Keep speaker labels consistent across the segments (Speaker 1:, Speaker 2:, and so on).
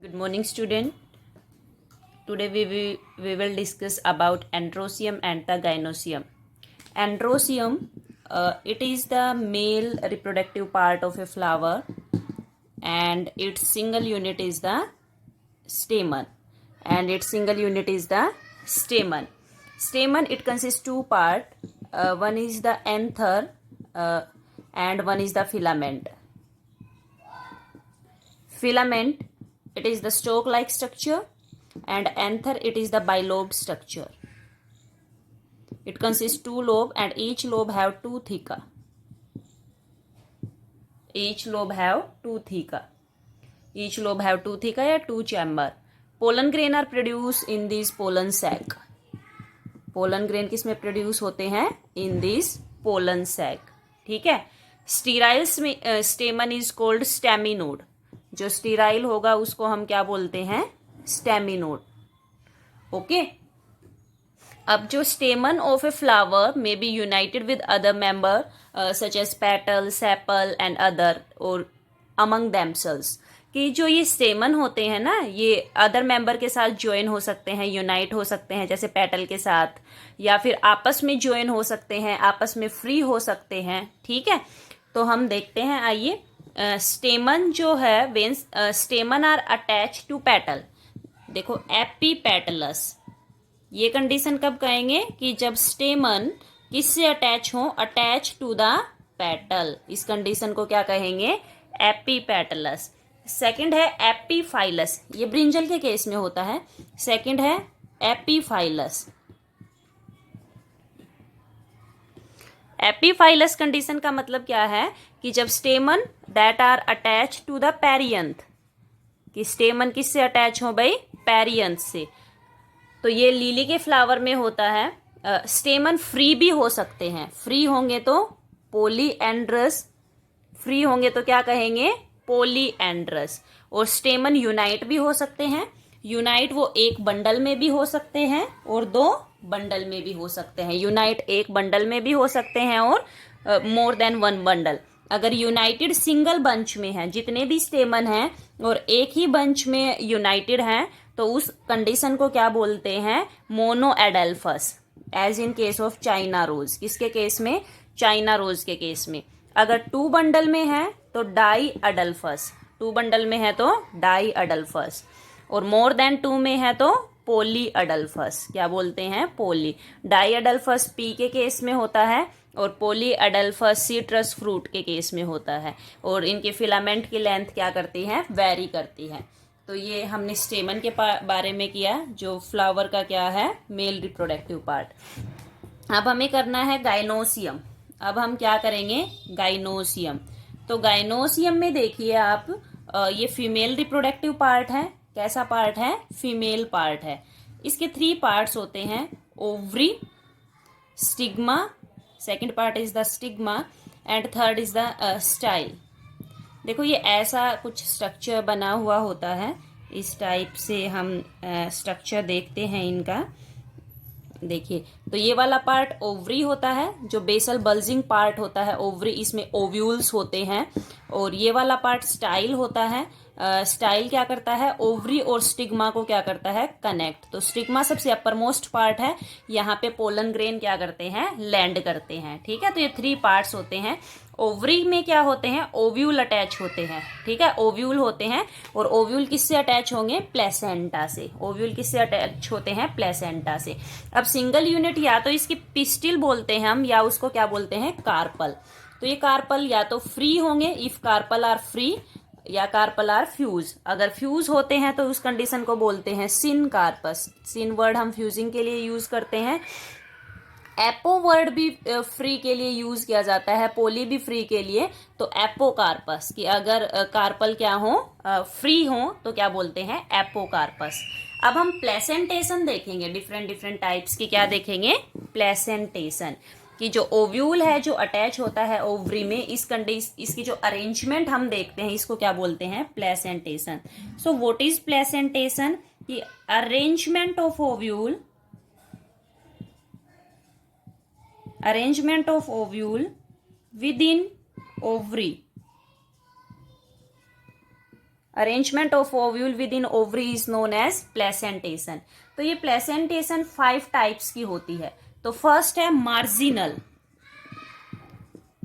Speaker 1: Good morning, student. Today we will discuss about androecium and the gynoecium. Androecium, it is the male reproductive part of a flower, and its single unit is the stamen. Stamen, it consists two part. One is the anther, and one is the filament. Filament, it is the stalk-like structure, and anther, it is the bilobe structure. It consists two lobe, and each lobe have two theca. Each lobe have two theca या two chamber. Pollen grain are produced in this pollen sac. Pollen grain किस में produce होते हैं? In this pollen sac. ठीक है. Sterile stamen is called staminode. जो sterile होगा उसको हम क्या बोलते हैं? स्टेमिनोड. ओके. अब जो stamen of a flower may be united with other member such as petal, sepal and other और अमंग देमसेल्स. कि जो ये स्टेमन होते हैं ना, ये अदर मेंबर के साथ ज्वाइन हो सकते हैं, यूनाइट हो सकते हैं, जैसे पेटल के साथ, या फिर आपस में ज्वाइन हो सकते हैं, आपस में फ्री हो सकते हैं. ठीक है. तो हम देखते हैं. आइए. स्टेमन जो है, when stamen are attach to petal. देखो, एपीपेटलस. ये कंडीशन कब कहेंगे? कि जब स्टेमन किससे अटैच हो? Attach to the petal. इस कंडीशन को क्या कहेंगे? एपीपेटलस. सेकंड है एपीफाइलस. ये ब्रिंजल के केस में होता है. सेकंड है एपीफाइलस. एपीफाइलस कंडीशन का मतलब क्या है? कि जब stamen that are attach to the perianth. कि स्टेमन किससे अटैच हो भाई? पेरियंथ से. तो ये लिली के फ्लावर में होता है. स्टेमन फ्री भी हो सकते हैं. फ्री होंगे तो पॉलीएंड्रस. फ्री होंगे तो क्या कहेंगे? पॉलीएंड्रस. और स्टेमन यूनाइट भी हो सकते हैं. यूनाइट वो एक बंडल में भी हो सकते हैं और दो बंडल में भी हो सकते हैं. यूनाइट एक बंडल में भी हो सकते हैं और मोर देन वन बंडल. अगर यूनाइटेड सिंगल बंच में है, जितने भी स्टेमन हैं और एक ही बंच में यूनाइटेड हैं, तो उस कंडीशन को क्या बोलते हैं? Mono adelphous. As in case of China rose. किसके केस में? चाइना रोज के केस में. अगर टू बंडल में है तो डाई अडल्फस. टू बंडल में है तो डाई अडल्फस. और मोर देन टू में है तो पोली अडल्फस. क्या बोलते हैं? पोली. डाई अडल्फस पी के केस में होता है और पोली अडल्फस सिट्रस फ्रूट के केस में होता है. और इनके फिलामेंट की लेंथ क्या करती है? वेरी करती है. तो ये हमने स्टेमन के बारे में किया, जो फ्लावर का क्या है? Male reproductive part. अब हमें करना है गाइनोसियम. अब हम क्या करेंगे? गाइनोसियम. तो गाइनोसियम में देखिए आप, ये फीमेल रिप्रोडक्टिव पार्ट है. कैसा पार्ट है? फीमेल पार्ट है. इसके 3 पार्ट्स होते हैं. Ovary, stigma. Second part is the stigma and third is the style. देखो, ये ऐसा कुछ स्ट्रक्चर बना हुआ होता है. इस टाइप से हम स्ट्रक्चर देखते हैं इनका. देखिए, तो ये वाला पार्ट ओवरी होता है, जो बेसल बल्जिंग पार्ट होता है ओवरी. इसमें ओव्यूल्स होते हैं. और ये वाला पार्ट स्टाइल होता है. स्टाइल क्या करता है? ओवरी और स्टिग्मा को क्या करता है? कनेक्ट. तो स्टिग्मा सबसे अपर मोस्ट पार्ट है. यहाँ पे पोलन ग्रेन क्या करते हैं? लैंड करते हैं. ठीक है. तो ये 3 पार्ट्स होते हैं. ओवरी में क्या होते हैं? ओव्यूल अटैच होते हैं. ठीक है. ओव्यूल होते हैं. और ओव्यूल किससे अटैच होंगे? प्लेसेंटा से. ओव्यूल किससे अटैच होते हैं? प्लेसेंटा से. अब सिंगल यूनिट या तो इसकी पिस्टिल बोलते हैं हम, या उसको क्या बोलते हैं? कार्पल. तो ये कार्पल या तो फ्री होंगे इफ कार्पल आर फ्री, या कार्पल आर फ्यूज. अगर फ्यूज होते हैं तो उस कंडीशन को बोलते हैं सिन कार्पस. सिन वर्ड हम फ्यूजिंग के लिए यूज करते हैं. एपो वर्ड भी फ्री के लिए यूज किया जाता है. पोली भी फ्री के लिए. तो एपोकार्पस. कि अगर कार्पल क्या हो? फ्री हो तो क्या बोलते हैं? एपोकार्पस. अब हम प्लेसेंटेशन देखेंगे. डिफरेंट टाइप्स की क्या देखेंगे? प्लेसेंटेशन. कि जो ओव्यूल है जो अटैच होता है ओवरी में, इसकी जो अरेंजमेंट हम देखते हैं, इसको क्या बोलते हैं? Placentation. So what is placentation? कि arrangement of ovule, arrangement of ovule within ovary. Arrangement of ovule within ovary is known as placentation. तो ये प्लेसेंटेशन 5 टाइप्स की होती है। तो फर्स्ट है मार्जिनल।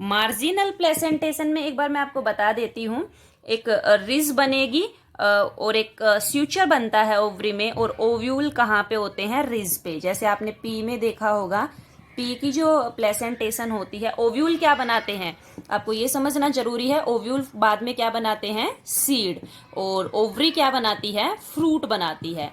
Speaker 1: मार्जिनल प्लेसेंटेशन में एक बार मैं आपको बता देती हूं, एक रिज बनेगी और एक स्यूचर बनता है ओवरी में, और ओव्यूल कहाँ पे होते हैं, रिज पे। जैसे आपने पी में देखा होगा, पी की जो प्लेसेंटेशन होती है, ओव्यूल क्या बनाते हैं आपको ये समझना जरूरी है। ओव्यूल बाद में क्या बनाते हैं, सीड, और ओवरी क्या बनाती है, फ्रूट बनाती है।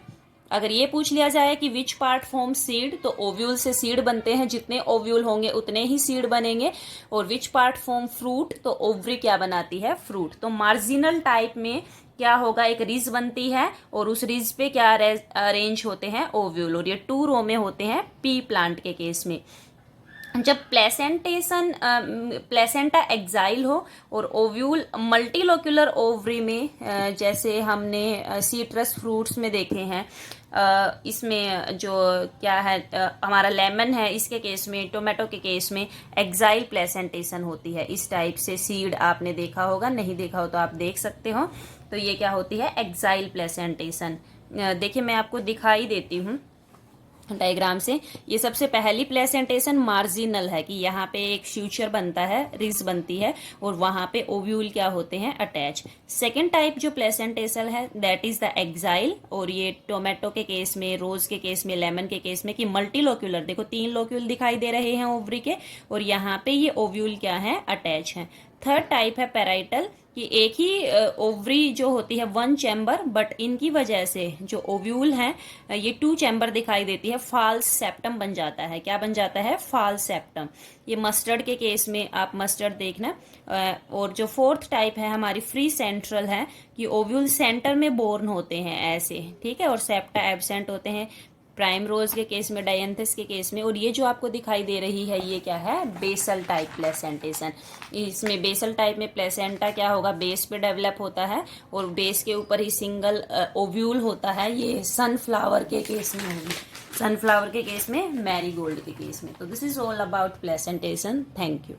Speaker 1: अगर ये पूछ लिया जाए कि विच पार्ट फॉर्म सीड, तो ओव्यूल से सीड बनते हैं, जितने ओव्यूल होंगे उतने ही सीड बनेंगे। और विच पार्ट फॉर्म फ्रूट, तो ओवरी क्या बनाती है, फ्रूट। तो मार्जिनल टाइप में क्या होगा, एक रिज बनती है और उस रिज पे क्या अरेंज होते हैं, ओव्यूल, और ये 2 रो में होते हैं पी प्लांट के केस में। जब प्लेसेंटेशन प्लेसेंटा एक्साइल हो और ओव्यूल मल्टीलोक्यूलर ओवरी में, जैसे हमने सीट्रस फ्रूट्स में देखे हैं, इसमें जो क्या है हमारा लेमन है, इसके केस में, टोमेटो के केस में एक्साइल प्लेसेंटेशन होती है। इस टाइप से सीड आपने देखा होगा, नहीं देखा हो तो आप देख सकते हो। तो ये क्या होती है, एक्साइल प्लेसेंटेशन। देखिए मैं आपको दिखाई देती हूँ डायग्राम से। ये सबसे पहली प्लेसेंटेशन मार्जिनल है, कि यहाँ पे एक फ्यूचर बनता है, रिज बनती है, और वहां पे ओव्यूल क्या होते हैं, अटैच। सेकेंड टाइप जो प्लेसेंटेशन है दैट इज द एक्साइल, और ये टोमेटो के केस में, रोज के केस में, लेमन के केस में, कि मल्टीलोक्यूलर, देखो 3 लोक्यूल दिखाई दे रहे हैं ओवरी के, और यहाँ पे ये ओव्यूल क्या है, अटैच है। थर्ड टाइप है पैराइटल, कि एक ही ओवरी जो होती है 1 चैम्बर, बट इनकी वजह से जो ओव्यूल है ये 2 चैम्बर दिखाई देती है, फॉल्स सेप्टम बन जाता है। क्या बन जाता है, फॉल्स सेप्टम। ये मस्टर्ड के केस में आप मस्टर्ड देखना। और जो फोर्थ टाइप है हमारी फ्री सेंट्रल है, कि ओव्यूल सेंटर में बोर्न होते हैं ऐसे, ठीक है, और सेप्टा एब्सेंट होते हैं प्राइम रोज के केस में, डायंथिस के केस में। और ये जो आपको दिखाई दे रही है ये क्या है, बेसल टाइप प्लेसेंटेशन। इसमें बेसल टाइप में प्लेसेंटा क्या होगा, बेस पे डेवलप होता है, और बेस के ऊपर ही सिंगल ओव्यूल होता है। ये सनफ्लावर के केस में होगी, सनफ्लावर के केस में, मैरीगोल्ड के केस में। तो this is all about placentation. Thank you.